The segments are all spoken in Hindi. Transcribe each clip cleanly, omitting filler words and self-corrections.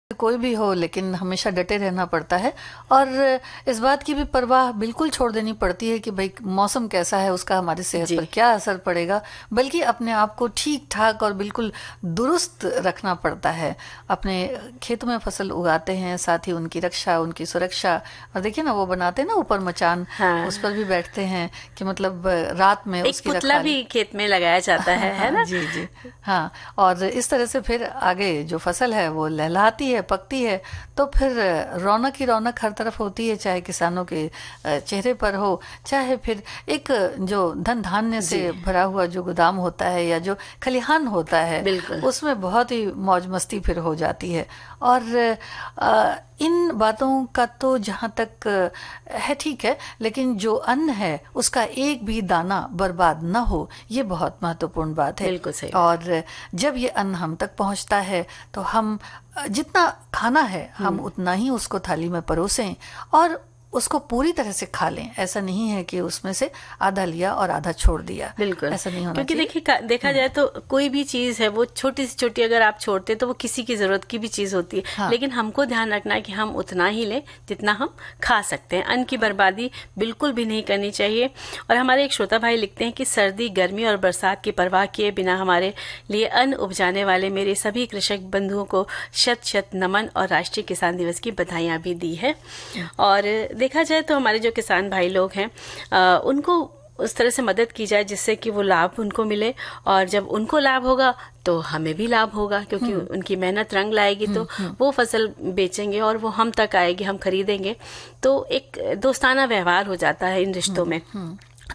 कोई भी हो, लेकिन हमेशा डटे रहना पड़ता है। और इस बात की भी परवाह बिल्कुल छोड़ देनी पड़ती है कि भाई मौसम कैसा है, उसका हमारी सेहत पर क्या असर पड़ेगा, बल्कि अपने आप को ठीक ठाक और बिल्कुल दुरुस्त रखना पड़ता है। अपने खेतों में फसल उगाते हैं, साथ ही उनकी रक्षा, उनकी सुरक्षा। और देखिए ना, वो बनाते हैं ना ऊपर मचान, उस पर भी बैठते हैं कि मतलब रात में उसकी पुतला भी खेत में लगाया जाता है ना? जी जी हाँ। और इस तरह से फिर आगे जो फसल है वो लहलहाती है, पकती है, तो फिर रौनक ही रौनक हर तरफ होती है, चाहे किसानों के चेहरे पर हो, चाहे फिर एक जो धन धान्य से भरा हुआ जो गोदाम होता है या जो खलिहान होता है, उसमें बहुत ही मौज मस्ती फिर हो जाती है। और इन बातों का तो जहाँ तक है ठीक है, लेकिन जो अन्न है उसका एक भी दाना बर्बाद न हो, ये बहुत महत्वपूर्ण बात है। बिल्कुल सही। और जब ये अन्न हम तक पहुँचता है तो हम जितना खाना है हम उतना ही उसको थाली में परोसें और उसको पूरी तरह से खा लें। ऐसा नहीं है कि उसमें से आधा लिया और आधा छोड़ दिया। बिल्कुल ऐसा नहीं होना क्योंकि चाहिए। देखा जाए तो कोई भी चीज है वो छोटी से छोटी अगर आप छोड़ते तो वो किसी की जरूरत की भी चीज होती है। हाँ। लेकिन हमको ध्यान रखना है कि हम उतना ही लें जितना हम खा सकते हैं। अन्न की बर्बादी बिल्कुल भी नहीं करनी चाहिए। और हमारे एक श्रोता भाई लिखते हैं कि सर्दी, गर्मी और बरसात की परवाह किए बिना हमारे लिए अन्न उपजाने वाले मेरे सभी कृषक बंधुओं को शत शत नमन और राष्ट्रीय किसान दिवस की बधाइयां भी दी है। और देखा जाए तो हमारे जो किसान भाई लोग हैं उनको उस तरह से मदद की जाए जिससे कि वो लाभ उनको मिले, और जब उनको लाभ होगा तो हमें भी लाभ होगा, क्योंकि उनकी मेहनत रंग लाएगी तो वो फसल बेचेंगे और वो हम तक आएगी, हम खरीदेंगे, तो एक दोस्ताना व्यवहार हो जाता है इन रिश्तों में।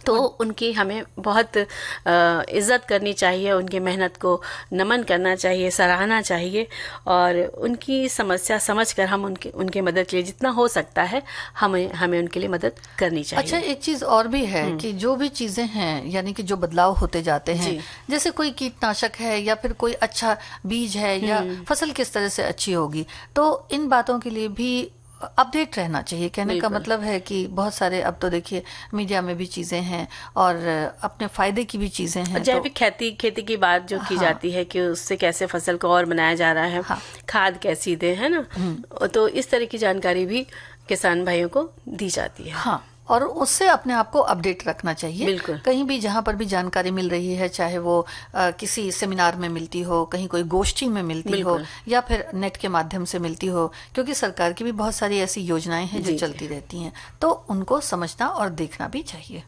तो उनकी हमें बहुत इज्जत करनी चाहिए, उनकी मेहनत को नमन करना चाहिए, सराहना चाहिए, और उनकी समस्या समझकर हम उनके मदद के लिए जितना हो सकता है हमें उनके लिए मदद करनी चाहिए। अच्छा, एक चीज और भी है कि जो भी चीजें हैं, यानी कि जो बदलाव होते जाते हैं, जैसे कोई कीटनाशक है या फिर कोई अच्छा बीज है या फसल किस तरह से अच्छी होगी, तो इन बातों के लिए भी अपडेट रहना चाहिए। कहने का मतलब है कि बहुत सारे अब तो देखिए मीडिया में भी चीजें हैं और अपने फायदे की भी चीजें हैं। जैविक खेती की बात जो की जाती है कि उससे कैसे फसल को और बनाया जा रहा है, खाद कैसी दे, है ना, तो इस तरह की जानकारी भी किसान भाइयों को दी जाती है। हाँ, और उससे अपने आप को अपडेट रखना चाहिए। बिल्कुल। कहीं भी जहाँ पर भी जानकारी मिल रही है, चाहे वो किसी सेमिनार में मिलती हो, कहीं कोई गोष्ठी में मिलती हो, या फिर नेट के माध्यम से मिलती हो, क्योंकि सरकार की भी बहुत सारी ऐसी योजनाएं हैं जो चलती रहती हैं, तो उनको समझना और देखना भी चाहिए।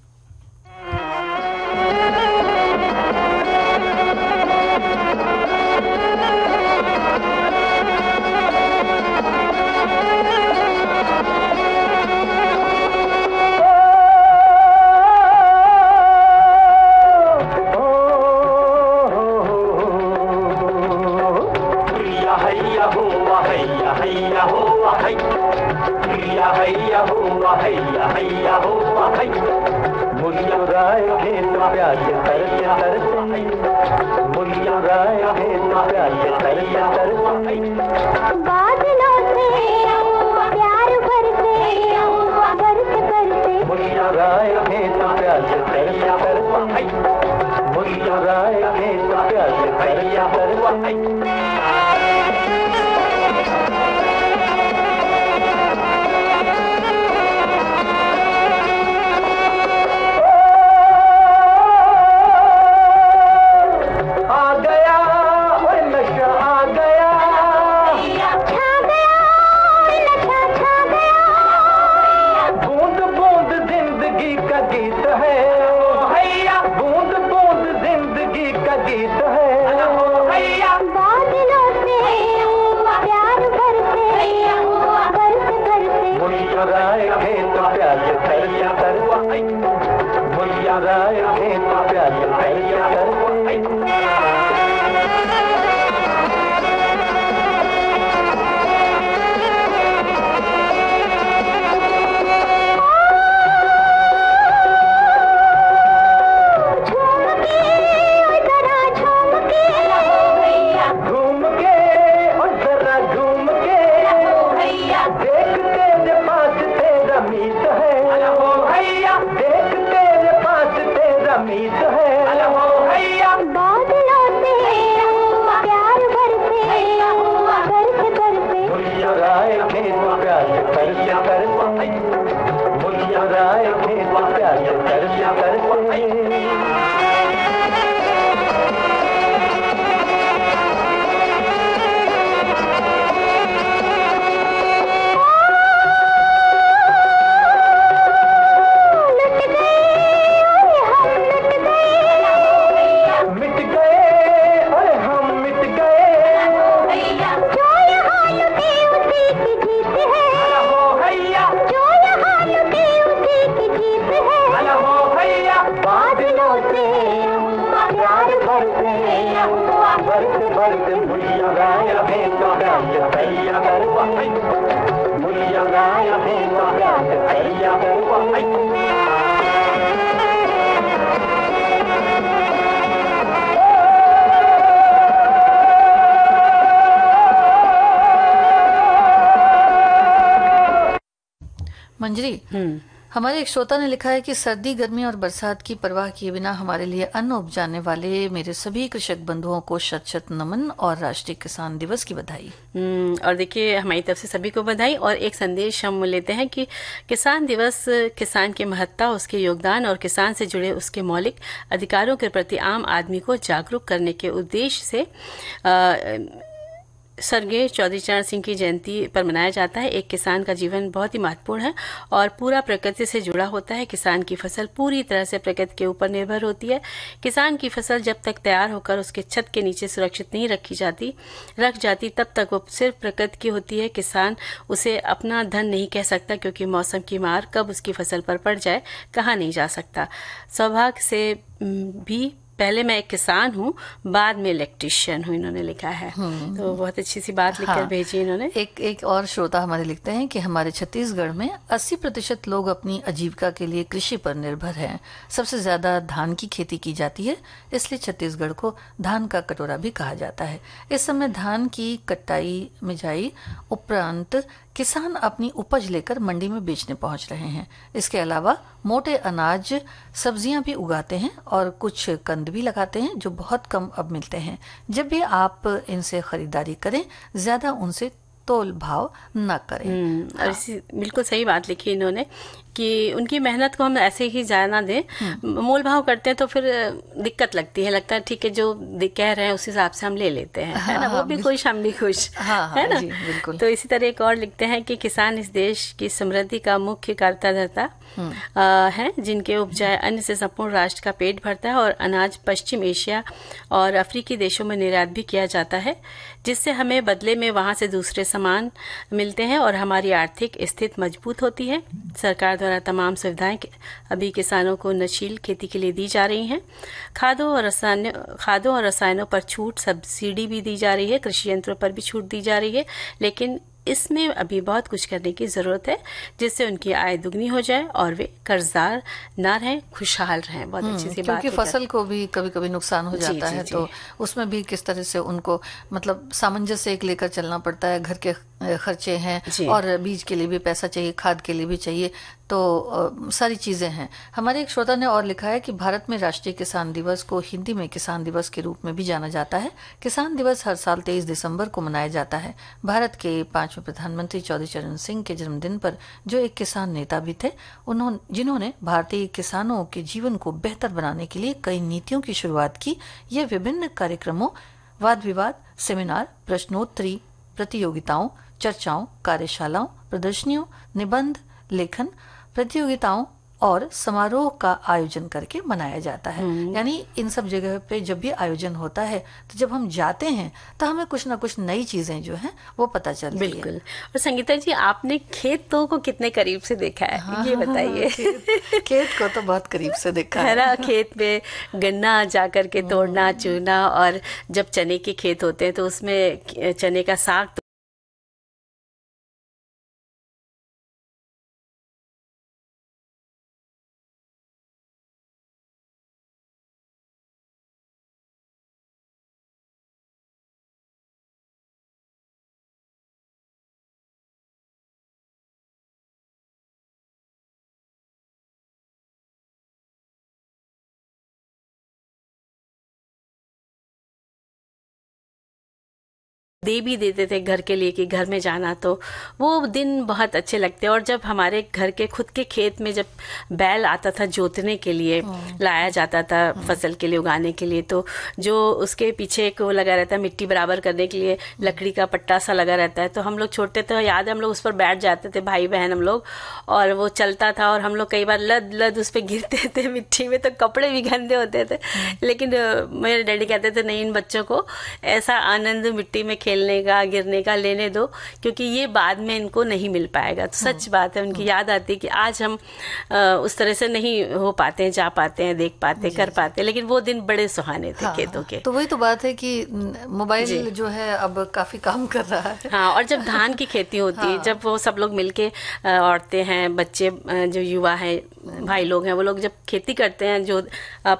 मंजरी, हमारे एक श्रोता ने लिखा है कि सर्दी, गर्मी और बरसात की परवाह किए बिना हमारे लिए अन्न उपजाने वाले मेरे सभी कृषक बंधुओं को शत शत नमन और राष्ट्रीय किसान दिवस की बधाई। और देखिए, हमारी तरफ से सभी को बधाई। और एक संदेश हम लेते हैं कि किसान दिवस किसान की महत्ता, उसके योगदान और किसान से जुड़े उसके मौलिक अधिकारों के प्रति आम आदमी को जागरूक करने के उद्देश्य से स्वर्गीय चौधरी चरण सिंह की जयंती पर मनाया जाता है। एक किसान का जीवन बहुत ही महत्वपूर्ण है और पूरा प्रकृति से जुड़ा होता है। किसान की फसल पूरी तरह से प्रकृति के ऊपर निर्भर होती है। किसान की फसल जब तक तैयार होकर उसके छत के नीचे सुरक्षित नहीं रख जाती तब तक वो सिर्फ प्रकृति की होती है। किसान उसे अपना धन नहीं कह सकता, क्योंकि मौसम की मार कब उसकी फसल पर पड़ जाए कहा नहीं जा सकता। सौभाग्य से भी पहले मैं एक किसान हूँ, बाद में इलेक्ट्रिशियन हूँ, इन्होंने लिखा है। तो बहुत अच्छी सी बात लिखकर भेजी इन्होंने। एक और श्रोता हमारे लिखते हैं कि हमारे छत्तीसगढ़ में 80% लोग अपनी आजीविका के लिए कृषि पर निर्भर हैं। सबसे ज्यादा धान की खेती की जाती है, इसलिए छत्तीसगढ़ को धान का कटोरा भी कहा जाता है। इस समय धान की कटाई मिजाई उपरांत किसान अपनी उपज लेकर मंडी में बेचने पहुंच रहे हैं। इसके अलावा मोटे अनाज, सब्जियां भी उगाते हैं और कुछ कंद भी लगाते हैं, जो बहुत कम अब मिलते हैं। जब भी आप इनसे खरीदारी करें, ज्यादा उनसे तोल भाव न करें। और इसी बिल्कुल सही बात लिखी इन्होंने कि उनकी मेहनत को हम ऐसे ही जाना दें। मोल भाव करते हैं तो फिर दिक्कत लगती है, लगता है ठीक है जो कह रहे हैं उस हिसाब से हम ले लेते हैं, है ना। वो भी खुश, हम भी खुश, है ना। बिल्कुल। तो इसी तरह एक और लिखते हैं कि किसान इस देश की समृद्धि का मुख्य कर्ता है, जिनके उपजाए अन्न से संपूर्ण राष्ट्र का पेट भरता है और अनाज पश्चिम एशिया और अफ्रीकी देशों में निर्यात भी किया जाता है, जिससे हमें बदले में वहां से दूसरे सामान मिलते हैं और हमारी आर्थिक स्थिति मजबूत होती है। सरकार द्वारा तमाम सुविधाएं अभी किसानों को नशील खेती के लिए दी जा रही हैं। खादों और रसायनों पर छूट, सब्सिडी भी दी जा रही है, कृषि यंत्रों पर भी छूट दी जा रही है, लेकिन इसमें अभी बहुत कुछ करने की जरूरत है, जिससे उनकी आय दुगनी हो जाए और वे कर्जदार ना रहें, खुशहाल रहें। बहुत अच्छी सी बात। क्योंकि फसल को भी कभी कभी नुकसान हो जाता है, तो उसमें भी किस तरह से उनको मतलब सामंजस्य एक लेकर चलना पड़ता है। घर के खर्चे हैं और बीज के लिए भी पैसा चाहिए, खाद के लिए भी चाहिए, तो सारी चीजें हैं। हमारे एक श्रोता ने और लिखा है कि भारत में राष्ट्रीय किसान दिवस को हिंदी में किसान दिवस के रूप में भी जाना जाता है। किसान दिवस हर साल 23 दिसंबर को मनाया जाता है। भारत के 5वें प्रधानमंत्री चौधरी चरण सिंह के जन्मदिन पर, जो एक किसान नेता भी थे, जिन्होंने भारतीय किसानों के जीवन को बेहतर बनाने के लिए कई नीतियों की शुरुआत की, ये विभिन्न कार्यक्रमों, वाद विवाद, सेमिनार, प्रश्नोत्तरी, प्रतियोगिताओं, चर्चाओं, कार्यशालाओं, प्रदर्शनियों, निबंध लेखन प्रतियोगिताओं और समारोह का आयोजन करके मनाया जाता है। यानी इन सब जगह पे जब भी आयोजन होता है, तो जब हम जाते हैं तो हमें कुछ ना कुछ नई चीजें जो हैं वो पता चलती है। बिल्कुल। और संगीता जी, आपने खेतों को कितने करीब से देखा है, ये बताइए। खेत को तो बहुत करीब से देखा है ना। खेत में गन्ना जाकर के तोड़ना, चुना, और जब चने के खेत होते हैं तो उसमें चने का साग दे भी देते थे घर के लिए कि घर में जाना, तो वो दिन बहुत अच्छे लगते। और जब हमारे घर के खुद के खेत में जब बैल आता था जोतने के लिए, लाया जाता था फसल के लिए, उगाने के लिए, तो जो उसके पीछे एक वो लगा रहता है मिट्टी बराबर करने के लिए, लकड़ी का पट्टा सा लगा रहता है, तो हम लोग छोटे थे, याद है हम लोग उस पर बैठ जाते थे, भाई बहन हम लोग, और वो चलता था और हम लोग कई बार लद लद उस पर गिरते थे मिट्टी में, तो कपड़े भी गंदे होते थे। लेकिन मेरे डैडी कहते थे नहीं, इन बच्चों को ऐसा आनंद मिट्टी में खेल खेलने का, गिरने का लेने दो, क्योंकि ये बाद में इनको नहीं मिल पाएगा। तो सच बात है, उनकी याद आती है कि आज हम उस तरह से नहीं हो पाते हैं, जा पाते हैं, देख पाते, कर पाते, लेकिन वो दिन बड़े सुहाने थे खेतों के। तो वही तो बात है कि मोबाइल जो है अब काफी काम कर रहा है। हाँ, और जब धान की खेती होती है, जब वो सब लोग मिलके, औरतें हैं, बच्चे, जो युवा हैं, भाई लोग हैं, वो लोग जब खेती करते हैं, जो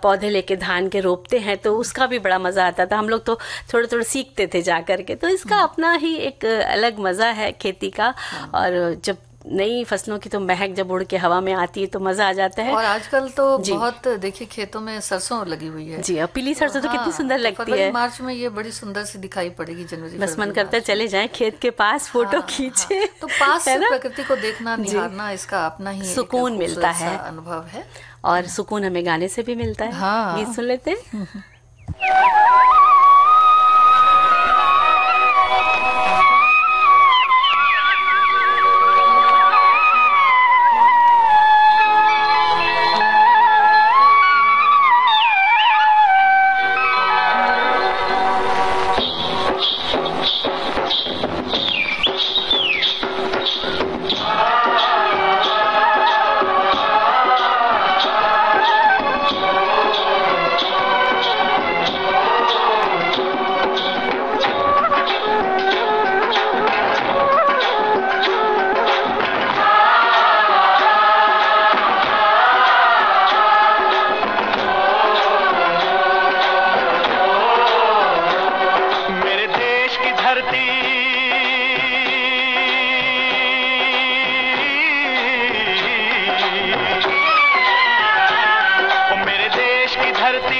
पौधे लेके धान के रोपते हैं, तो उसका भी बड़ा मजा आता था। हम लोग तो थोड़े थोड़े सीखते थे जा करके। तो इसका अपना ही एक अलग मजा है खेती का। और जब नई फसलों की तो महक जब उड़ के हवा में आती है तो मजा आ जाता है। और आजकल तो बहुत देखिए खेतों में सरसों लगी हुई है जी, और पीली सरसों तो कितनी सुंदर लगती है। मार्च में ये बड़ी सुंदर सी दिखाई पड़ेगी। जनवरी बस मन करता है चले जाएं खेत के पास, फोटो खींचे। तो पास से प्रकृति को देखना, निहारना, इसका अपना ही सुकून मिलता है, अनुभव है। और सुकून हमें गाने से भी मिलता है। गीत सुन लेते हैं।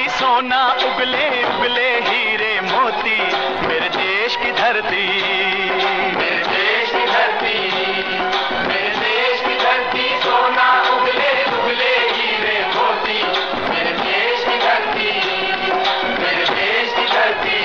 सोना उगले उगले हीरे मोती, मेरे देश की धरती, मेरे देश की धरती, मेरे देश की धरती, सोना उगले उगले हीरे मोती, मेरे देश की धरती, मेरे देश की धरती।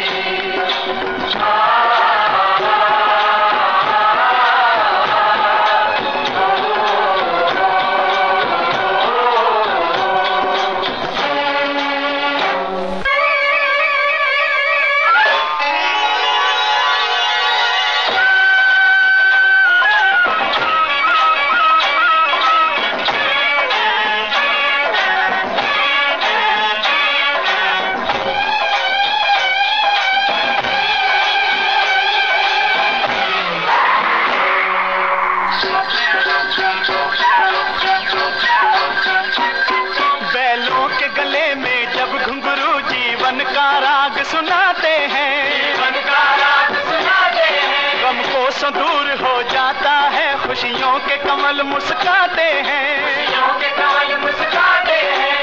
बैलों के गले में जब घुंघरू जीवन का राग सुनाते हैं, जीवन का राग सुनाते हैं, गम को सो दूर हो जाता है, खुशियों के कमल मुस्काते हैं, खुशियों के कमल मुस्काते हैं।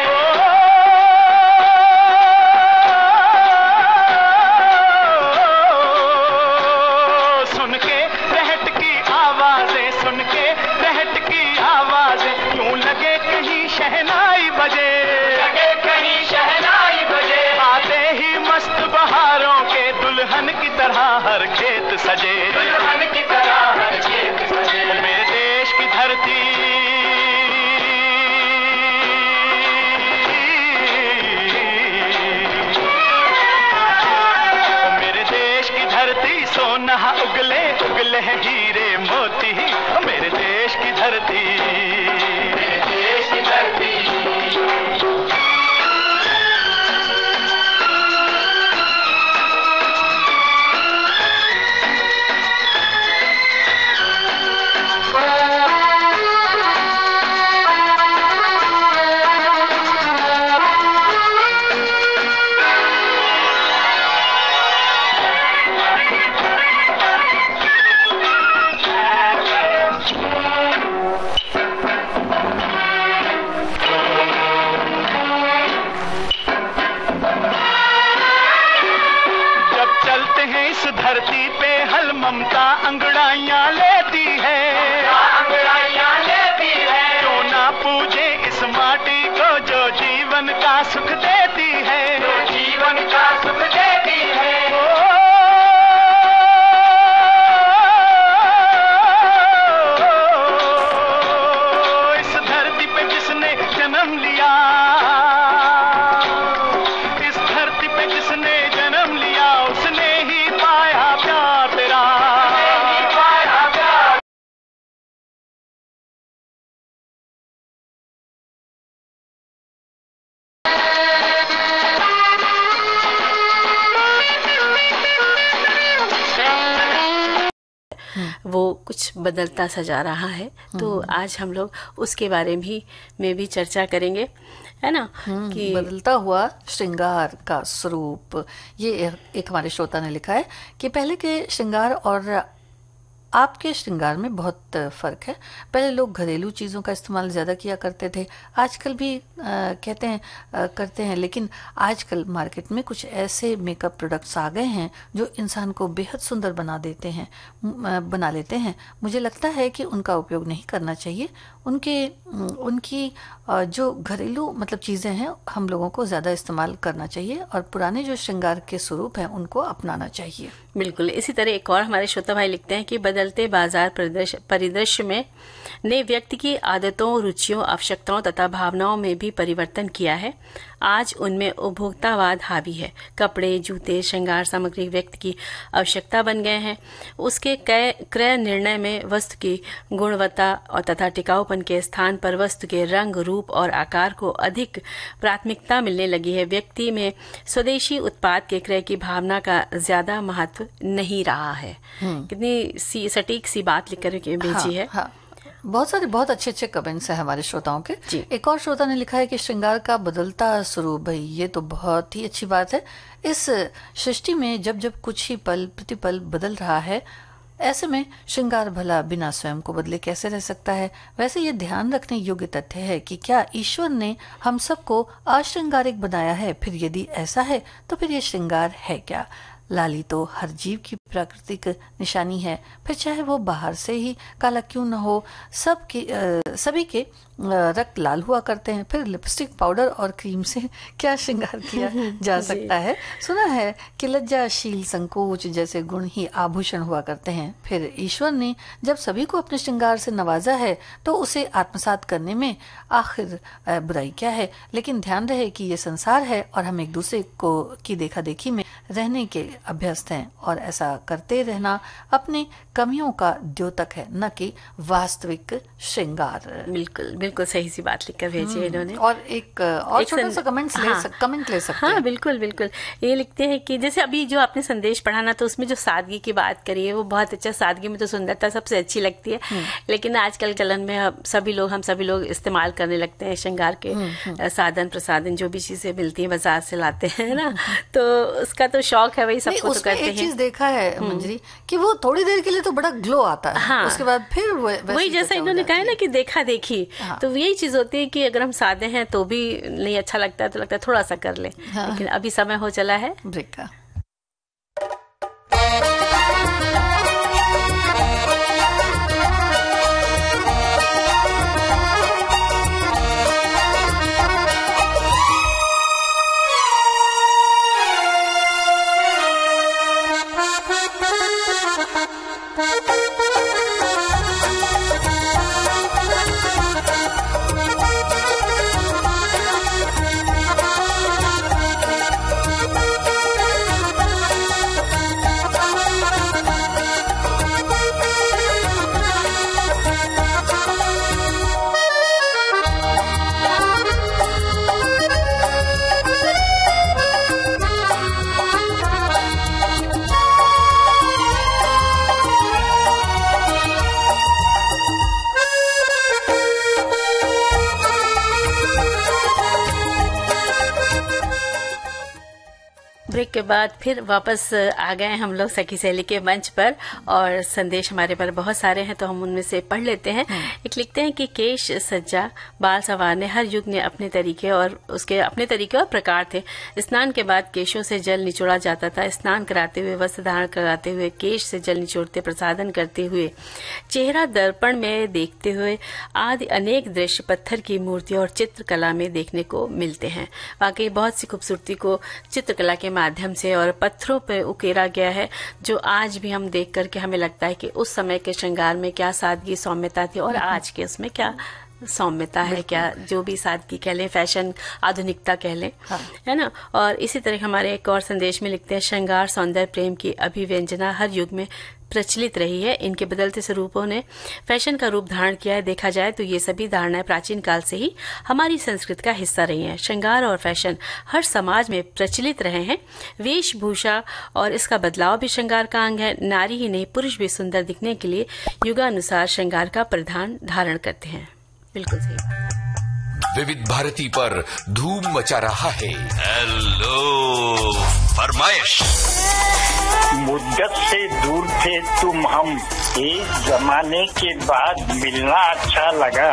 सुन के रहट की आवाजें, सुन के रहट की आवाजें, यूं लगे कहीं शहनाई बजे, लगे कहीं शहनाई बजे, आते ही मस्त बहारों के दुल्हन की तरह हर खेत सजे, दुल्हन की तरह हर खेत सजे। मेरे देश की धरती, मेरे देश की धरती, सोना उगले उगले हीरे मोती, मेरे देश की धरती, मेरे देश की धरती। धरती पे हल ममता अंगड़ाइयां लेती है, अंगड़ाइयां लेती है, क्यों ना पूजे इस माटी को जो जीवन का सुख देती है, जो जीवन का सुख देती है। इस धरती पे जिसने जन्म लिया, इस धरती पे जिसने जन्म लिया, उसने ही पाया प्यार वो कुछ बदलता सा जा रहा है। तो आज हम लोग उसके बारे में भी चर्चा करेंगे, है ना, कि बदलता हुआ श्रृंगार का स्वरूप। ये एक हमारे श्रोता ने लिखा है कि पहले के श्रृंगार और आपके श्रृंगार में बहुत फ़र्क है। पहले लोग घरेलू चीज़ों का इस्तेमाल ज़्यादा किया करते थे, आजकल भी करते हैं, लेकिन आजकल मार्केट में कुछ ऐसे मेकअप प्रोडक्ट्स आ गए हैं जो इंसान को बेहद सुंदर बना लेते हैं। मुझे लगता है कि उनका उपयोग नहीं करना चाहिए। उनकी जो घरेलू मतलब चीज़ें हैं हम लोगों को ज़्यादा इस्तेमाल करना चाहिए और पुराने जो श्रृंगार के स्वरूप हैं उनको अपनाना चाहिए। बिल्कुल। इसी तरह एक और हमारे श्रोता भाई लिखते हैं कि बदलते बाजार परिदृश्य में ने व्यक्ति की आदतों, रुचियों, आवश्यकताओं तथा भावनाओं में भी परिवर्तन किया है। आज उनमें उपभोक्तावाद हावी है। कपड़े, जूते, श्रृंगार सामग्री व्यक्ति की आवश्यकता बन गए हैं। उसके क्रय निर्णय में वस्तु की गुणवत्ता और तथा टिकाऊपन के स्थान पर वस्तु के रंग, रूप और आकार को अधिक प्राथमिकता मिलने लगी है। व्यक्ति में स्वदेशी उत्पाद के क्रय की भावना का ज्यादा महत्व नहीं रहा है। कितनी सटीक सी बात लिख कर भेजी है। हाँ। बहुत अच्छे कमेंट्स हैं हमारे श्रोताओं के। एक और श्रोता ने लिखा है कि श्रृंगार का बदलता स्वरूप। भाई ये तो बहुत ही अच्छी बात है। इस सृष्टि में जब कुछ ही पल प्रतिपल बदल रहा है, ऐसे में श्रृंगार भला बिना स्वयं को बदले कैसे रह सकता है। वैसे ये ध्यान रखने योग्य तथ्य है कि क्या ईश्वर ने हम सबको अश्रृंगारिक बनाया है? फिर यदि ऐसा है तो फिर ये श्रृंगार है क्या? लाली तो हर जीव की प्राकृतिक निशानी है, फिर चाहे वो बाहर से ही काला क्यों न हो। सभी के रक्त लाल हुआ करते हैं, फिर लिपस्टिक, पाउडर और क्रीम से क्या श्रृंगार किया जा सकता है? सुना है कि लज्जाशील, संकोच जैसे गुण ही आभूषण हुआ करते हैं। फिर ईश्वर ने जब सभी को अपने श्रृंगार से नवाजा है तो उसे आत्मसात करने में आखिर बुराई क्या है? लेकिन ध्यान रहे कि ये संसार है और हम एक दूसरे को की देखा देखी में रहने के अभ्यस्त हैं, और ऐसा करते रहना अपनी कमियों का द्योतक है, न कि वास्तविक श्रृंगार। बिल्कुल सही सी बात लिखकर भेजी है इन्होंने। और एक छोटा सा कमेंट ले सकते हैं। हाँ, बिल्कुल। ये लिखते हैं कि जैसे अभी जो आपने संदेश पढ़ा ना, तो उसमें जो सादगी की बात करी है वो बहुत अच्छा। सादगी में तो सुंदरता सबसे अच्छी लगती है, लेकिन आजकल चलन में हम सभी लोग इस्तेमाल करने लगते हैं श्रृंगार के साधन प्रसाधन, जो भी चीजें मिलती है बाजार से लाते हैं ना, तो उसका तो शौक है, वही सबको तो करते हैं। एक चीज देखा है मंजरी कि वो थोड़ी देर के लिए तो बड़ा ग्लो आता है। हाँ, उसके बाद फिर वही जैसा इन्होंने कहा है ना कि देखा देखी। हाँ, तो यही चीज होती है कि अगर हम सादे हैं तो भी नहीं अच्छा लगता है, तो लगता है थोड़ा सा कर ले। हाँ, लेकिन अभी समय हो चला है ब्रेक का। ब्रेक के बाद फिर वापस आ गए हम लोग सखी सहेली के मंच पर, और संदेश हमारे पर बहुत सारे हैं तो हम उनमें से पढ़ लेते हैं। एक लिखते हैं कि केश सज्जा बाल संवारने हर युग ने अपने तरीके और प्रकार थे। स्नान के बाद केशों से जल निचोड़ा जाता था। स्नान कराते हुए, वस्त्र धारण कराते हुए, केश से जल निचोड़ते, प्रसादन करते हुए, चेहरा दर्पण में देखते हुए आदि अनेक दृश्य पत्थर की मूर्तियों और चित्रकला में देखने को मिलते हैं। वाकई बहुत सी खूबसूरती को चित्रकला के माध्यम से और पत्थरों पे उकेरा गया है, जो आज भी हम देख करके हमें लगता है कि उस समय के श्रृंगार में क्या सादगी सौम्यता थी और आज के उसमें क्या सौम्यता है, क्या जो भी सादगी कह लें, फैशन, आधुनिकता कह लें। हाँ। है ना। और इसी तरह हमारे एक और संदेश में लिखते हैं, श्रृंगार, सौंदर्य, प्रेम की अभिव्यंजना हर युग में प्रचलित रही है। इनके बदलते स्वरूपों ने फैशन का रूप धारण किया है। देखा जाए तो ये सभी धारणाएं प्राचीन काल से ही हमारी संस्कृति का हिस्सा रही हैं। श्रृंगार और फैशन हर समाज में प्रचलित रहे हैं। वेशभूषा और इसका बदलाव भी श्रृंगार का अंग है। नारी ही नहीं, पुरुष भी सुंदर दिखने के लिए युगानुसार श्रृंगार का परिधान धारण करते हैं। बिल्कुल सही। विविध भारती पर धूम मचा रहा है हेलो फरमाइश। मुद्दत से दूर थे तुम हम, एक जमाने के बाद मिलना अच्छा लगा।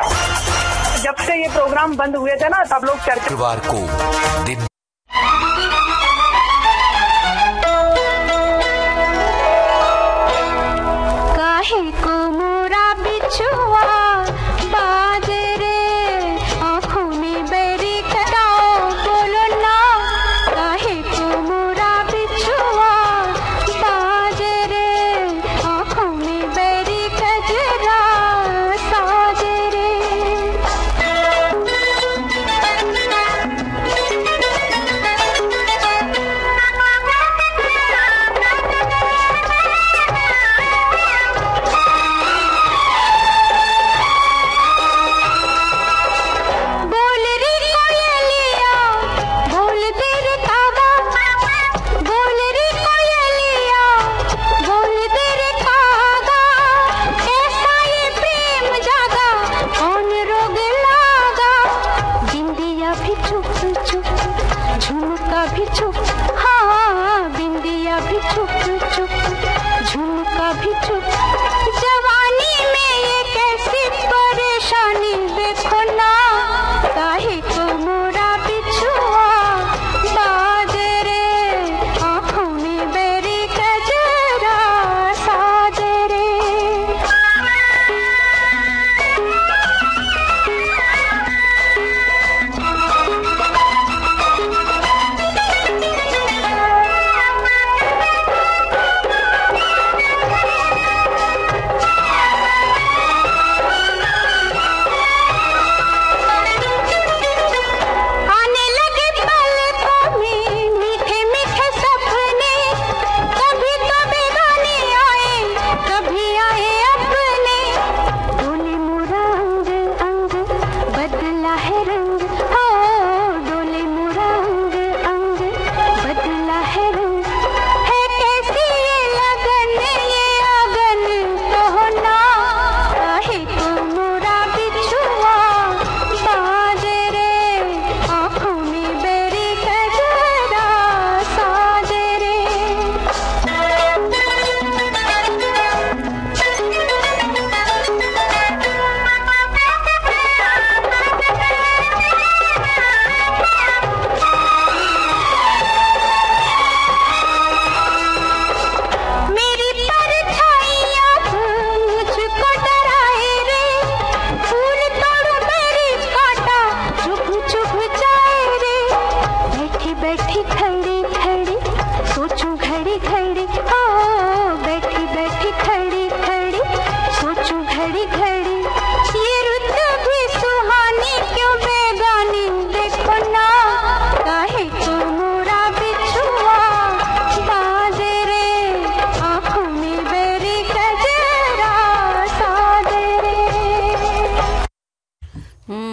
जब से ये प्रोग्राम बंद हुए थे ना, तब लोग चर्चा शुक्रवार को दिन काहे को मोरा बिछुआ बाजरे आँखों में बैरी कटाओ बोलो ना। काहे को मोरा बिछुआ बाजरे आँखों में बैरी कजरा साजरे।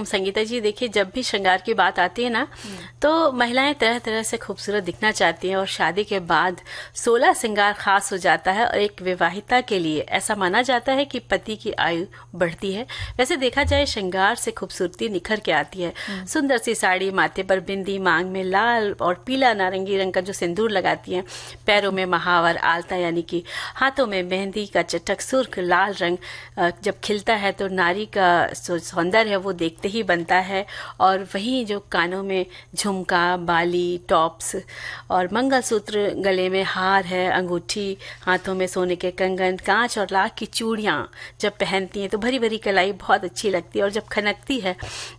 संगीता जी देखिए, जब भी श्रृंगार की बात आती है ना, तो महिलाएं तरह तरह से खूबसूरत दिखना चाहती हैं और शादी के बाद 16 श्रृंगार खास हो जाता है और एक विवाहिता के लिए ऐसा माना जाता है कि पति की आयु बढ़ती है। वैसे देखा जाए श्रृंगार से खूबसूरती निखर के आती है। सुंदर सी साड़ी, माथे पर बिंदी, मांग में लाल और पीला नारंगी रंग का जो सिंदूर लगाती हैं, पैरों में महावर, आलता यानी कि हाथों में मेहंदी का चटक, सुर्ख लाल रंग जब खिलता है तो नारी का सौंदर्य है वो देखते ही बनता है। और वहीं जो कानों में झुमका, बाली, टॉप्स और मंगलसूत्र, गले में हार है, अंगूठी, हाथों में सोने के कंगन, कांच और लाख की चूड़ियाँ जब पहनती हैं तो भरी भरी कलाई बहुत अच्छी लगती है और जब खनकती है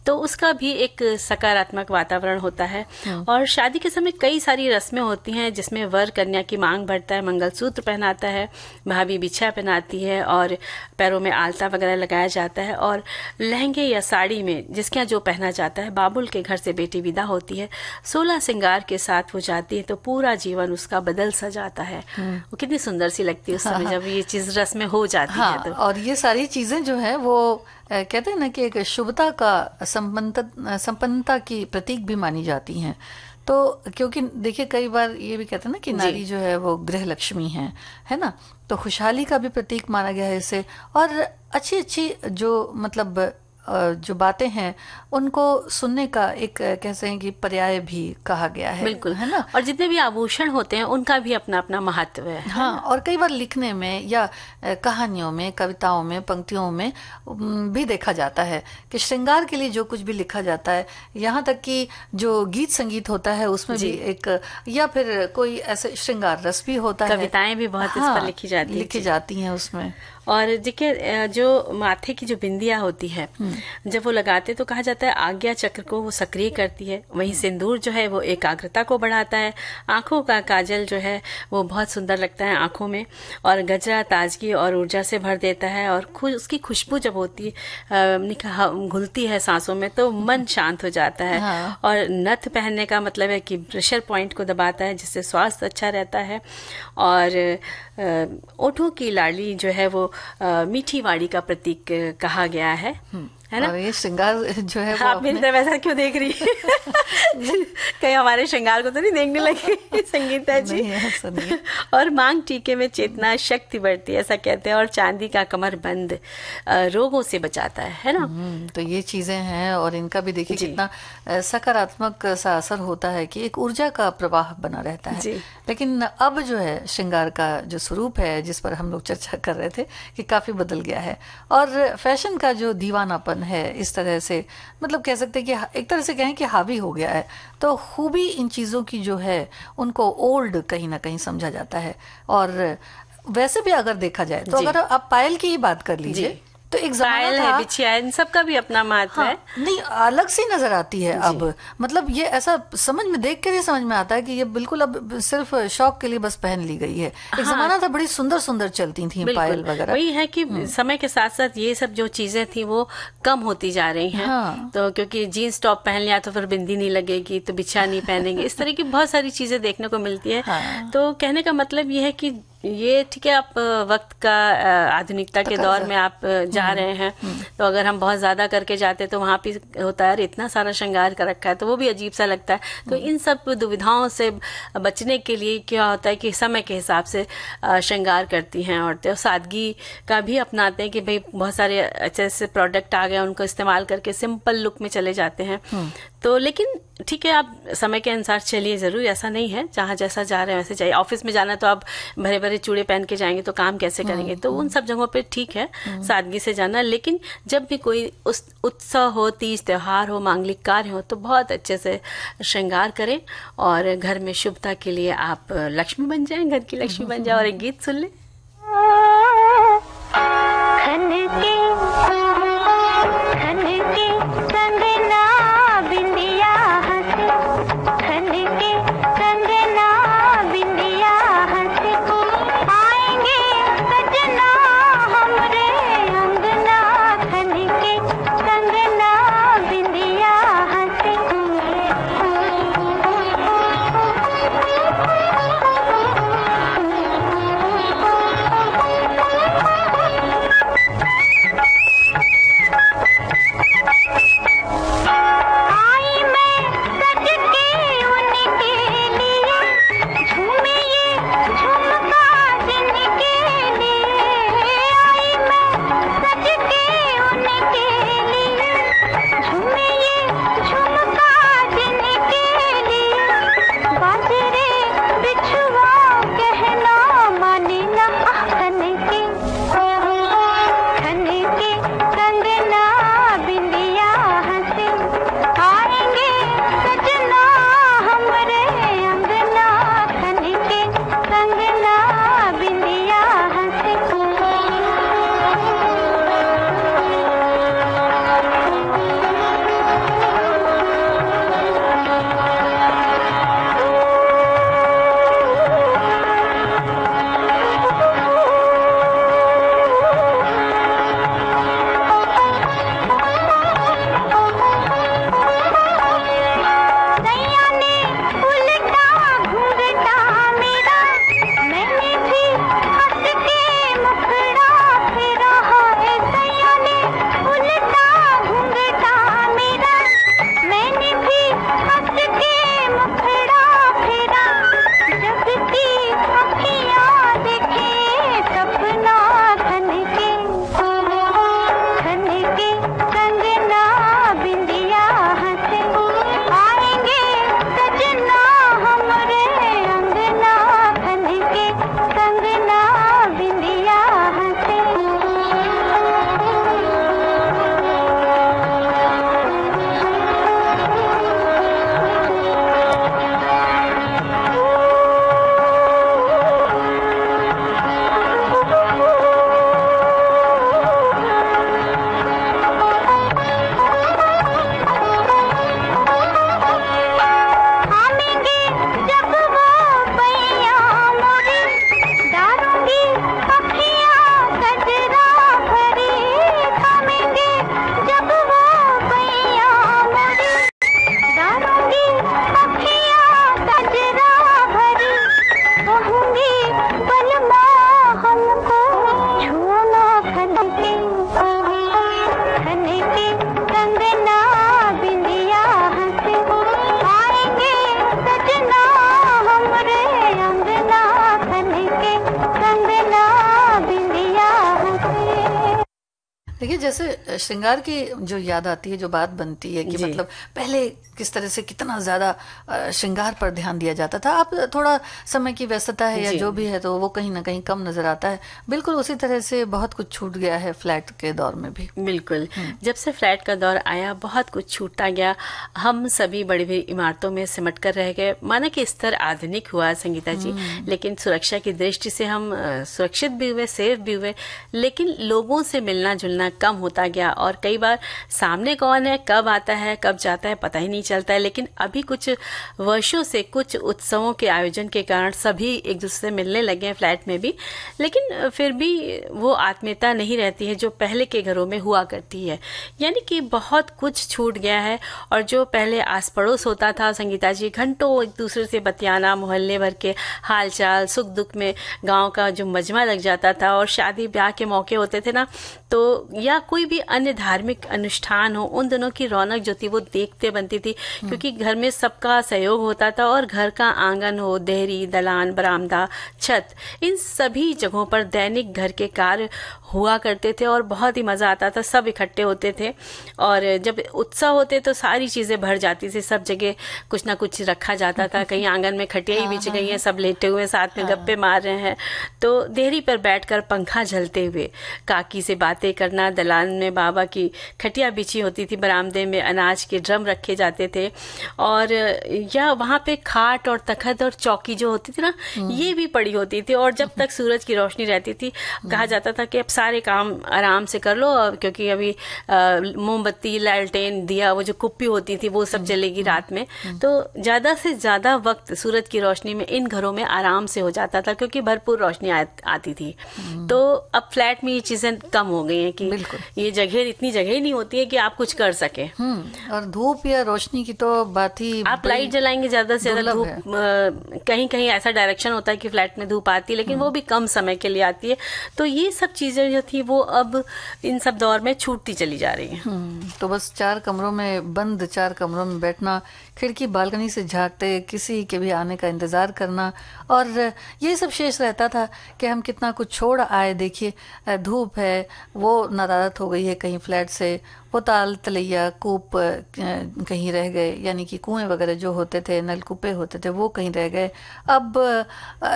तो उसका भी एक सकारात्मक वातावरण होता है। और शादी के समय कई सारी रस्में होती हैं जिसमें वर कन्या की मांग भरता है, मंगलसूत्र पहनाता है, भाभी बिछा पहनाती है और पैरों में आलता वगैरह लगाया जाता है। और लहंगे या साड़ी में जिसके यहाँ जो पहना जाता है, बाबुल के घर से बेटी विदा होती है, 16 श्रृंगार के साथ वो जाती है तो पूरा जीवन उसका बदल सा जाता है। वो कितनी सुंदर सी लगती है उस समय जब ये चीज रस्म हो जाती है तो। और ये सारी चीजें जो है वो कहते हैं ना कि एक शुभता का, संपन्नता की प्रतीक भी मानी जाती हैं। तो क्योंकि देखिए कई बार ये भी कहते हैं ना कि नारी जो है वो गृह लक्ष्मी है ना, तो खुशहाली का भी प्रतीक माना गया है इसे। और अच्छी अच्छी जो मतलब जो बातें हैं उनको सुनने का एक कह सकते हैं कि पर्याय भी कहा गया है। बिल्कुल, है ना। और जितने भी आभूषण होते हैं उनका भी अपना अपना महत्व है। हाँ, और कई बार लिखने में या कहानियों में, कविताओं में, पंक्तियों में भी देखा जाता है कि श्रृंगार के लिए जो कुछ भी लिखा जाता है, यहाँ तक कि जो गीत संगीत होता है उसमें भी एक, या फिर कोई ऐसे श्रृंगार रस भी होता है। कविताएं भी बहुत इस पर लिखी जाती हैं उसमें। और देखिए जो माथे की जो बिंदिया होती है जब वो लगाते तो कहा जाता है आज्ञा चक्र को वो सक्रिय करती है। वहीं सिंदूर जो है वो एकाग्रता को बढ़ाता है। आंखों का काजल जो है वो बहुत सुंदर लगता है आंखों में। और गजरा ताजगी और ऊर्जा से भर देता है। और उसकी खुशबू जब होती घुलती है सांसों में तो मन शांत हो जाता है। हाँ। और नथ पहनने का मतलब है कि प्रेशर पॉइंट को दबाता है जिससे स्वास्थ्य अच्छा रहता है। और ओठों की लाली जो है वो मीठी वाणी का प्रतीक कहा गया है ना। और ये श्रृंगार जो है वो आप मेरी तरफ ऐसा क्यों देख रही है? कहीं हमारे श्रृंगार को तो नहीं देखने लगी संगीता जी? नहीं, ऐसा नहीं। और मांग टीके में चेतना शक्ति बढ़ती है ऐसा कहते हैं। और चांदी का कमरबंद रोगों से बचाता है ना। तो ये चीजें हैं और इनका भी देखिए कितना सकारात्मक सा असर होता है कि एक ऊर्जा का प्रवाह बना रहता है। लेकिन अब जो है श्रृंगार का जो स्वरूप है जिस पर हम लोग चर्चा कर रहे थे कि काफी बदल गया है। और फैशन का जो दीवानापन है इस तरह से मतलब कह सकते हैं कि एक तरह से कहें कि हावी हो गया है। तो खूबी इन चीज़ों की जो है उनको ओल्ड कहीं ना कहीं समझा जाता है। और वैसे भी अगर देखा जाए तो अगर आप पायल की ही बात कर लीजिए तो एक पायल है, बिछिया है, इन सबका भी अपना महत्व है। नहीं, अलग सी नजर आती है अब। मतलब ये ऐसा समझ में देख कर ही समझ में आता है कि ये बिल्कुल अब सिर्फ शौक के लिए बस पहन ली गई है। एक जमाना था बड़ी सुंदर सुंदर चलती थी पायल वगैरह। वही है कि समय के साथ साथ ये सब जो चीजें थी वो कम होती जा रही हैं। तो क्योंकि जीन्स टॉप पहन लिया तो फिर बिंदी नहीं लगेगी तो बिछिया नहीं पहनेंगे, इस तरह की बहुत सारी चीजें देखने को मिलती है। तो कहने का मतलब ये है कि ये ठीक है, आप वक्त का आधुनिकता के दौर में आप जा रहे हैं तो अगर हम बहुत ज्यादा करके जाते तो वहां पे होता है इतना सारा श्रृंगार कर रखा है तो वो भी अजीब सा लगता है। तो इन सब दुविधाओं से बचने के लिए क्या होता है कि समय के हिसाब से श्रृंगार करती हैं औरतें। और सादगी का भी अपनाते हैं कि भाई बहुत सारे अच्छे ऐसे प्रोडक्ट आ गए उनको इस्तेमाल करके सिंपल लुक में चले जाते हैं। तो लेकिन ठीक है, आप समय के अनुसार चलिए जरूर, ऐसा नहीं है जहाँ जैसा जा रहे हैं वैसे चाहिए। ऑफिस में जाना तो आप भरे भरे चूड़े पहन के जाएंगे तो काम कैसे करेंगे? तो उन सब जगहों पे ठीक है सादगी से जाना। लेकिन जब भी कोई उस उत्सव हो, तीज त्योहार हो, मांगलिक कार्य हो तो बहुत अच्छे से श्रृंगार करें और घर में शुभता के लिए आप लक्ष्मी बन जाएं, घर की लक्ष्मी बन जाए। और एक गीत सुन लें। देखिए जैसे श्रृंगार की जो याद आती है, जो बात बनती है कि जी। मतलब पहले किस तरह से कितना ज्यादा श्रृंगार पर ध्यान दिया जाता था। अब थोड़ा समय की व्यस्तता है या जी। जो भी है तो वो कहीं ना कहीं कम नजर आता है। बिल्कुल उसी तरह से बहुत कुछ छूट गया है फ्लैट के दौर में भी। बिल्कुल, जब से फ्लैट का दौर आया बहुत कुछ छूटता गया। हम सभी बड़ी बड़ी इमारतों में सिमट कर रह गए। माना कि स्तर आधुनिक हुआ संगीता जी, लेकिन सुरक्षा की दृष्टि से हम सुरक्षित भी हुए, सेफ भी हुए, लेकिन लोगों से मिलना जुलना कम होता गया। और कई बार सामने कौन है, कब आता है, कब जाता है, पता ही नहीं चलता है। लेकिन अभी कुछ वर्षों से कुछ उत्सवों के आयोजन के कारण सभी एक दूसरे से मिलने लगे हैं फ्लैट में भी, लेकिन फिर भी वो आत्मीयता नहीं रहती है जो पहले के घरों में हुआ करती है। यानी कि बहुत कुछ छूट गया है। और जो पहले आस पड़ोस होता था संगीता जी, घंटों एक दूसरे से बतियाना, मोहल्ले भर के हालचाल सुख दुख में गांव का जो मजमा लग जाता था। और शादी ब्याह के मौके होते थे ना, तो या कोई भी अन्य धार्मिक अनुष्ठान हो, उन दिनों की रौनक जो थी वो देखते बनती थी, क्योंकि घर में सबका सहयोग होता था। और घर का आंगन हो, देहरी, दलान, बरामदा, छत, इन सभी जगहों पर दैनिक घर के कार्य हुआ करते थे और बहुत ही मजा आता था। सब इकट्ठे होते थे और जब उत्सव होते तो सारी चीजें भर जाती थी। सब जगह कुछ ना कुछ रखा जाता था। कहीं आंगन में खटिया ही बिछ गई है, सब लेटे हुए साथ में गप्पे मार रहे हैं, तो देहरी पर बैठकर पंखा झलते हुए काकी से बातें करना। दलान में बाबा की खटिया बिछी होती थी, बरामदे में अनाज के ड्रम रखे जाते थे, और या वहां पे खाट और तखत और चौकी जो होती थी ना, ये भी पड़ी होती थी। और जब तक सूरज की रोशनी रहती थी, कहा जाता था कि अब सारे काम आराम से कर लो, क्योंकि अभी मोमबत्ती, लालटेन, दिया, वो जो कुप्पी होती थी वो सब जलेगी रात में। तो ज्यादा से ज्यादा वक्त सूरज की रोशनी में इन घरों में आराम से हो जाता था, क्योंकि भरपूर रोशनी आती थी। तो अब फ्लैट में ये चीजें कम हो गई हैं कि ये जगह, इतनी जगह ही नहीं होती है कि आप कुछ कर सके। और धूप या रोशनी की तो बात ही, आप लाइट जलाएंगे ज्यादा से ज्यादा, धूप कहीं कहीं ऐसा डायरेक्शन होता है कि फ्लैट में धूप आती है, लेकिन वो भी कम समय के लिए आती है। तो ये सब चीजें जो थी वो अब इन सब दौर में छूटती चली जा रही है। तो बस 4 कमरों में बंद, 4 कमरों में बैठना, खिड़की बालकनी से झांकते किसी के भी आने का इंतजार करना, और यही सब शेष रहता था कि हम कितना कुछ छोड़ आए। देखिए धूप है वो नदारत हो गई है कहीं फ्लैट से, वो ताल तलैया कूप कहीं रह गए, यानी कि कुएं वगैरह जो होते थे, नलकूपे होते थे, वो कहीं रह गए। अब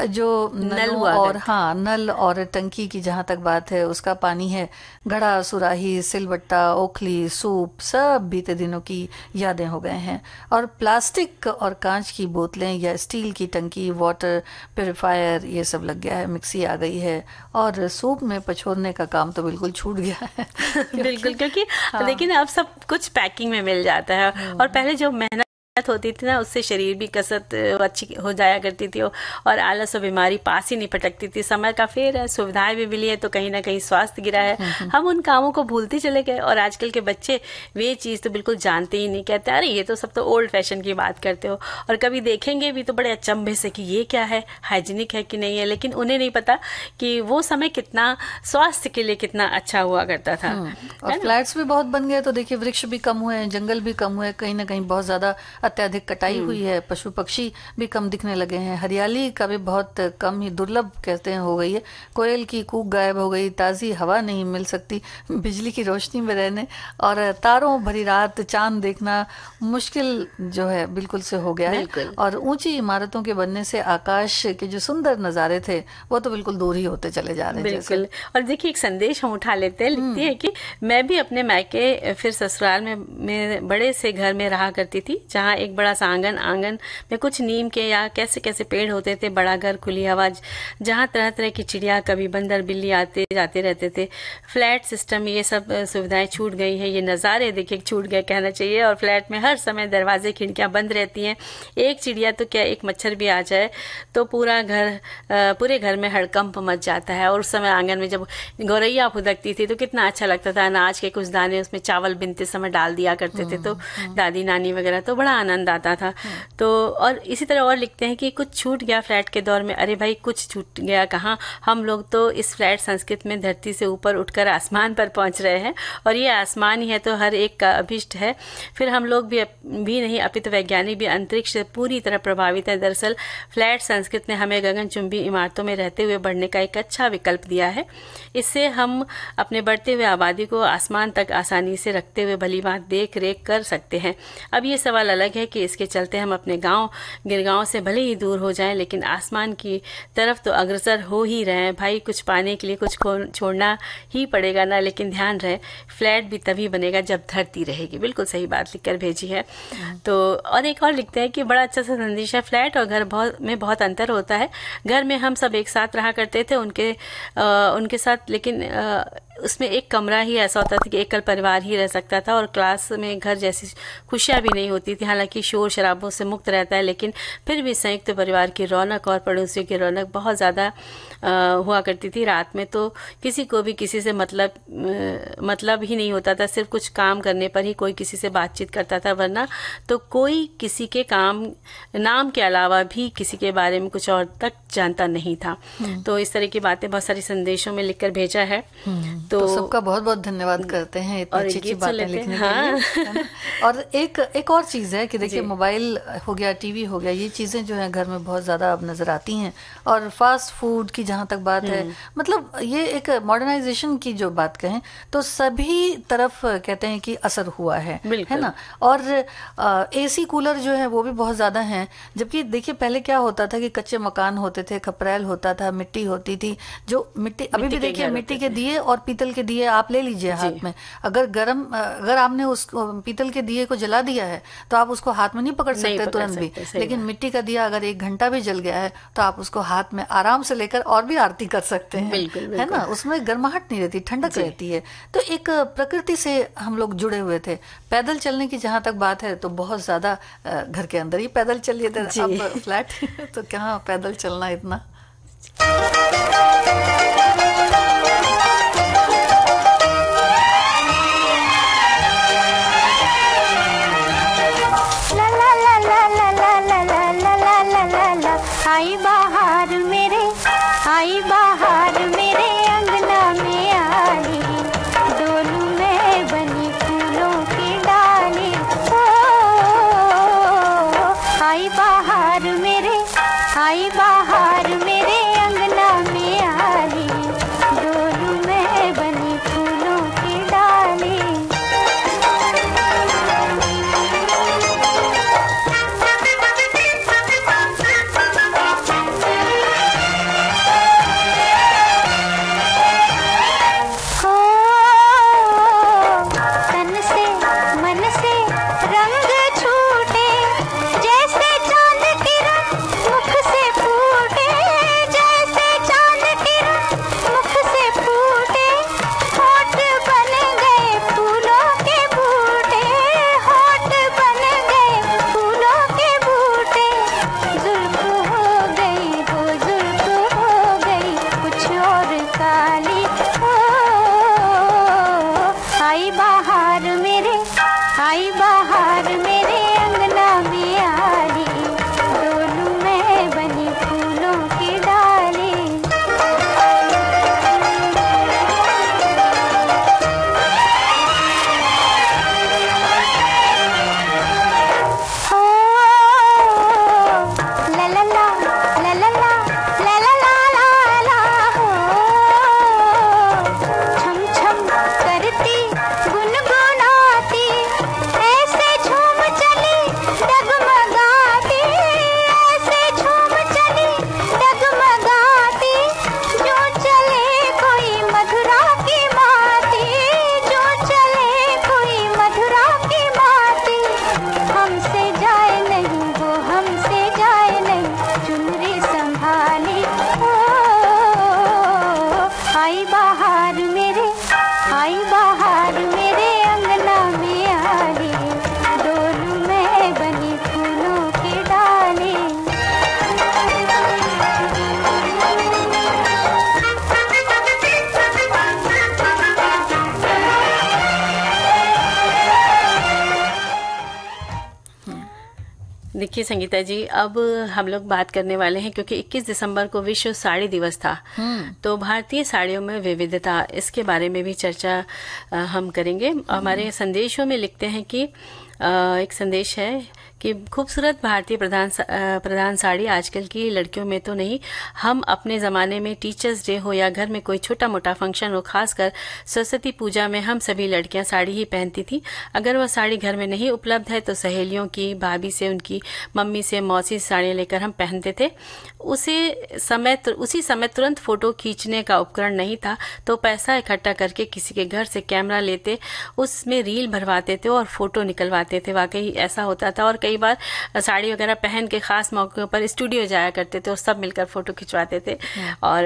जो नल और नल और टंकी की जहाँ तक बात है, उसका पानी है घड़ा, सुराही, सिलबट्टा, ओखली, सूप, सब बीते दिनों की यादें हो गए हैं। और प्लास्टिक और कांच की बोतलें या स्टील की टंकी, वाटर प्यूरिफायर, ये सब लग गया है, मिक्सी आ गई है, और सूप में पछोरने का काम तो बिल्कुल छूट गया है। बिल्कुल, क्योंकि लेकिन अब सब कुछ पैकिंग में मिल जाता है। और पहले जो मेहनत होती थी ना, उससे शरीर भी कसरत अच्छी हो जाया करती थी, और आलस और बीमारी पास ही नहीं पटकती थी। समय का फेर है, सुविधाएं भी मिली है, तो कहीं ना कहीं स्वास्थ्य गिरा है। हम उन कामों को भूलते चले गए, और आजकल के बच्चे वे चीज तो बिल्कुल जानते ही नहीं। कहते अरे ये तो सब तो ओल्ड फैशन की बात करते हो, और कभी देखेंगे भी तो बड़े अचंभे से कि ये क्या है, हाइजीनिक है कि नहीं है। लेकिन उन्हें नहीं पता कि वो समय कितना स्वास्थ्य के लिए कितना अच्छा हुआ करता था। और फ्लैट्स भी बहुत बन गए, तो देखिए वृक्ष भी कम हुए, जंगल भी कम हुए, कहीं ना कहीं बहुत ज्यादा अत्यधिक कटाई हुई है, पशु पक्षी भी कम दिखने लगे हैं, हरियाली का भी बहुत कम ही, दुर्लभ कहते हैं, हो गई है। कोयल की कूक गायब हो गई, ताजी हवा नहीं मिल सकती, बिजली की रोशनी में रहने और तारों भरी रात चांद देखना मुश्किल जो है बिल्कुल से हो गया है। और ऊंची इमारतों के बनने से आकाश के जो सुंदर नजारे थे वो तो बिल्कुल दूर ही होते चले जा रहे हैं। बिल्कुल। और देखिए एक संदेश हम उठा लेते हैं, लिखती है कि मैं भी अपने मायके फिर ससुराल में बड़े से घर में रहा करती थी, जहाँ एक बड़ा सा आंगन में कुछ नीम के या कैसे कैसे पेड़ होते थे, बड़ा घर, खुली हवा, जहाँ तरह तरह की चिड़िया, कभी बंदर बिल्ली आते जाते रहते थे। फ्लैट सिस्टम ये सब सुविधाएं छूट गई है, ये नज़ारे देखिए छूट गए कहना चाहिए। और फ्लैट में हर समय दरवाजे खिड़कियां बंद रहती हैं। एक चिड़िया तो क्या, एक मच्छर भी आ जाए तो पूरे घर में हड़कंप मच जाता है। और उस समय आंगन में जब गौरैया फुदकती थी तो कितना अच्छा लगता था। अनाज के कुछ दाने उसमें चावल बिनते समय डाल दिया करते थे, तो दादी नानी वगैरह तो बड़ा आनंद आता था। तो और इसी तरह और लिखते हैं कि कुछ छूट गया फ्लैट के दौर में। अरे भाई, कुछ छूट गया कहाँ, हम लोग तो इस फ्लैट संस्कृति में धरती से ऊपर उठकर आसमान पर पहुंच रहे हैं, और ये आसमान ही है तो हर एक का अभिष्ट है। फिर हम लोग भी नहीं, अपितु वैज्ञानिक भी अंतरिक्ष से पूरी तरह प्रभावित है। दरअसल फ्लैट संस्कृति ने हमें गगनचुंबी इमारतों में रहते हुए बढ़ने का एक अच्छा विकल्प दिया है। इससे हम अपने बढ़ते हुए आबादी को आसमान तक आसानी से रखते हुए भली बात देख रेख कर सकते हैं। अब ये सवाल अलग है कि इसके चलते हम अपने गांव गिरगांव से भले ही दूर हो जाएं, लेकिन आसमान की तरफ तो अग्रसर हो ही रहे हैं। भाई, कुछ पाने के लिए कुछ छोड़ना ही पड़ेगा ना, लेकिन ध्यान रहे फ्लैट भी तभी बनेगा जब धरती रहेगी। बिल्कुल सही बात लिखकर भेजी है। तो और एक और लिखते हैं कि बड़ा अच्छा सा संदेश है, फ्लैट और घर में बहुत अंतर होता है। घर में हम सब एक साथ रहा करते थे उनके साथ, लेकिन उसमें एक कमरा ही ऐसा होता था कि एकल परिवार ही रह सकता था, और क्लास में घर जैसी खुशियाँ भी नहीं होती थी। हालांकि शोर शराबों से मुक्त रहता है, लेकिन फिर भी संयुक्त परिवार की रौनक और पड़ोसियों की रौनक बहुत ज़्यादा हुआ करती थी। रात में तो किसी को भी किसी से मतलब ही नहीं होता था, सिर्फ कुछ काम करने पर ही कोई किसी से बातचीत करता था, वरना तो कोई किसी के नाम के अलावा भी किसी के बारे में कुछ और तक जानता नहीं था। तो इस तरह की बातें बहुत सारी संदेशों में लिखकर भेजा है। तो सबका बहुत बहुत धन्यवाद करते हैं इतनी अच्छी बातें लिखने के लिए। और एक और चीज़ है कि देखिए, मोबाइल हो गया, टीवी हो गया, ये चीज़ें जो है घर में बहुत ज़्यादा अब नज़र आती हैं। और फास्ट फूड की जहाँ तक बात है, मतलब ये एक मॉडर्नाइजेशन की जो बात कहें तो सभी तरफ कहते हैं कि असर हुआ है ना। और एसी कूलर जो है वो भी बहुत ज़्यादा हैं, जबकि देखिए पहले क्या होता था कि कच्चे मकान होते थे, खपरेल होता था, मिट्टी होती थी, जो मिट्टी अभी भी देखिए मिट्टी के दिए और पीतल के दिए आप ले लीजिए हाथ में, अगर आपने उस पीतल के दिए को जला दिया है तो आप उसको हाथ में नहीं पकड़ सकते तुरंत भी, लेकिन मिट्टी का दिया अगर 1 घंटा भी जल गया है तो आप उसको हाथ में आराम से लेकर और भी आरती कर सकते हैं। बिल्कुल, है ना, उसमें गर्माहट नहीं रहती, ठंडक रहती है। तो एक प्रकृति से हम लोग जुड़े हुए थे। पैदल चलने की जहाँ तक बात है तो बहुत ज्यादा घर के अंदर ही पैदल चलिए थे, अब फ्लैट तो कहाँ पैदल चलना इतना। आई बाहर मेरे अंगना में आली, डोलू में बनी फूलों की डाली। ओ आई बाहर मेरे अंगना में आली, देखिए संगीता जी, अब हम लोग बात करने वाले हैं क्योंकि 21 दिसंबर को विश्व साड़ी दिवस था, तो भारतीय साड़ियों में विविधता, इसके बारे में भी चर्चा हम करेंगे। हमारे संदेशों में लिखते हैं कि एक संदेश है कि खूबसूरत भारतीय प्रधान साड़ी आजकल की लड़कियों में तो नहीं, हम अपने ज़माने में टीचर्स डे हो या घर में कोई छोटा मोटा फंक्शन हो, खासकर सरस्वती पूजा में हम सभी लड़कियां साड़ी ही पहनती थी। अगर वह साड़ी घर में नहीं उपलब्ध है तो सहेलियों की, भाभी से, उनकी मम्मी से, मौसी से साड़ियाँ लेकर हम पहनते थे। उसी समय तुरंत फोटो खींचने का उपकरण नहीं था, तो पैसा इकट्ठा करके किसी के घर से कैमरा लेते, उसमें रील भरवाते थे और फोटो निकलवाते थे। वाकई ऐसा होता था। और कई बार साड़ी वगैरह पहन के खास मौके पर स्टूडियो जाया करते थे और सब मिलकर फोटो खिंचवाते थे। और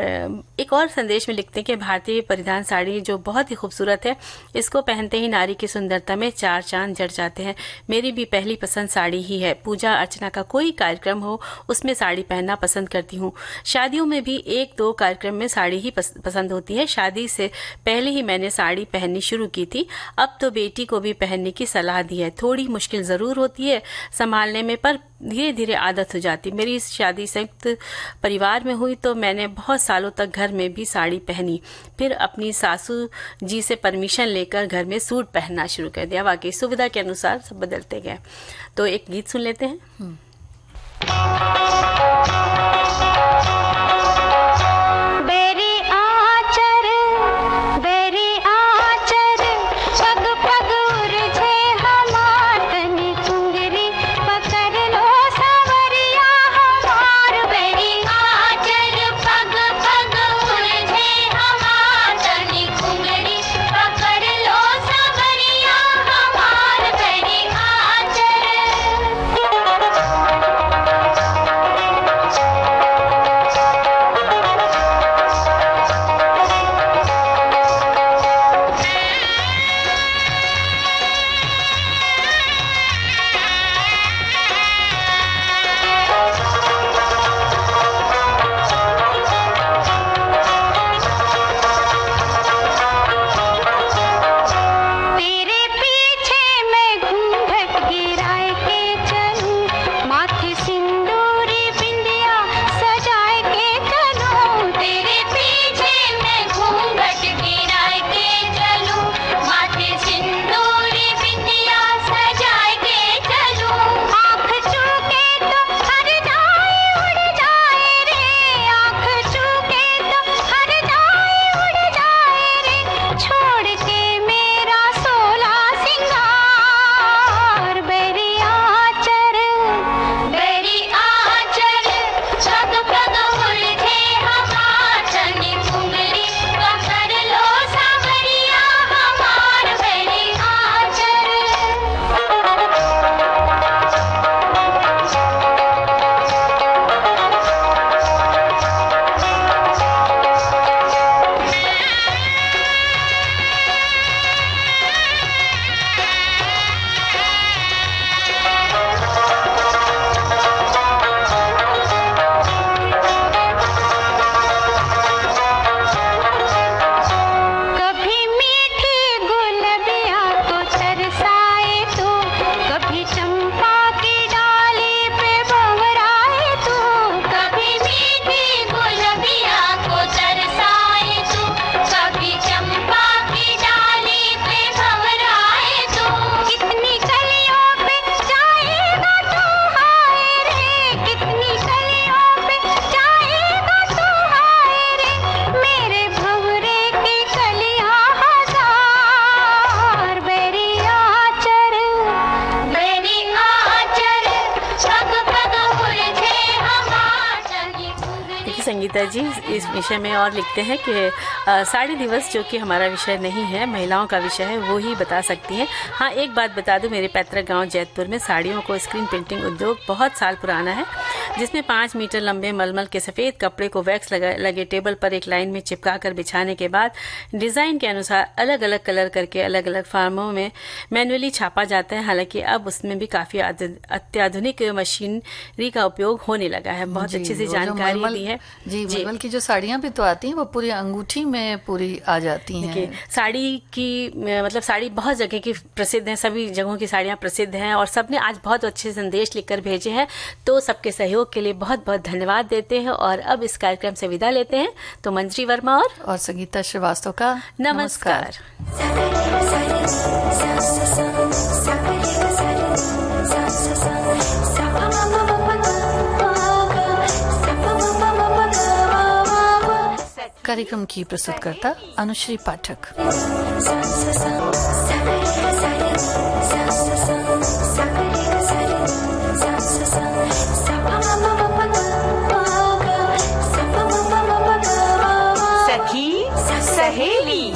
एक और संदेश में लिखते हैं कि भारतीय परिधान साड़ी जो बहुत ही खूबसूरत है, इसको पहनते ही नारी की सुंदरता में 4 चांद जड़ जाते हैं। मेरी भी पहली पसंद साड़ी ही है। पूजा अर्चना का कोई कार्यक्रम हो, उसमें साड़ी पहनना पसंद करती हूँ। शादियों में भी 1-2 कार्यक्रम में साड़ी ही पसंद होती है। शादी से पहले ही मैंने साड़ी पहननी शुरू की थी, अब तो बेटी को भी पहनने की सलाह दी है। थोड़ी मुश्किल जरूर होती है संभालने में, पर धीरे धीरे आदत हो जाती। मेरी शादी संयुक्त परिवार में हुई तो मैंने बहुत सालों तक घर में भी साड़ी पहनी, फिर अपनी सासू जी से परमिशन लेकर घर में सूट पहनना शुरू कर दिया। वाकई सुविधा के अनुसार सब बदलते गए। तो एक गीत सुन लेते हैं। संगीता जी इस विषय में और लिखते हैं कि साड़ी दिवस जो कि हमारा विषय नहीं है, महिलाओं का विषय है, वो ही बता सकती हैं। हाँ, एक बात बता दूं, मेरे पैतृक गांव जैतपुर में साड़ियों को स्क्रीन पेंटिंग उद्योग बहुत साल पुराना है, जिसमें 5 मीटर लंबे मलमल के सफ़ेद कपड़े को वैक्स लगे टेबल पर एक लाइन में चिपका कर बिछाने के बाद डिज़ाइन के अनुसार अलग अलग कलर करके अलग अलग फार्मों में मैनुअली छापा जाता है। हालांकि अब उसमें भी काफ़ी अत्याधुनिक मशीनरी का उपयोग होने लगा है। बहुत अच्छी सी जानकारी दी है जी। जी। बल्कि जो साड़ियाँ भी तो आती हैं वो पूरी अंगूठी में पूरी आ जाती हैं। देखिए, साड़ी की मतलब साड़ी बहुत जगह की प्रसिद्ध है, सभी जगहों की साड़ियाँ प्रसिद्ध हैं और सबने आज बहुत अच्छे संदेश लिखकर भेजे हैं, तो सबके सहयोग के लिए बहुत बहुत धन्यवाद देते हैं। और अब इस कार्यक्रम से विदा लेते हैं। तो मंजरी वर्मा और संगीता श्रीवास्तव का नमस्कार। कार्यक्रम की प्रस्तुतकर्ता अनुश्री पाठक। सखी सहेली।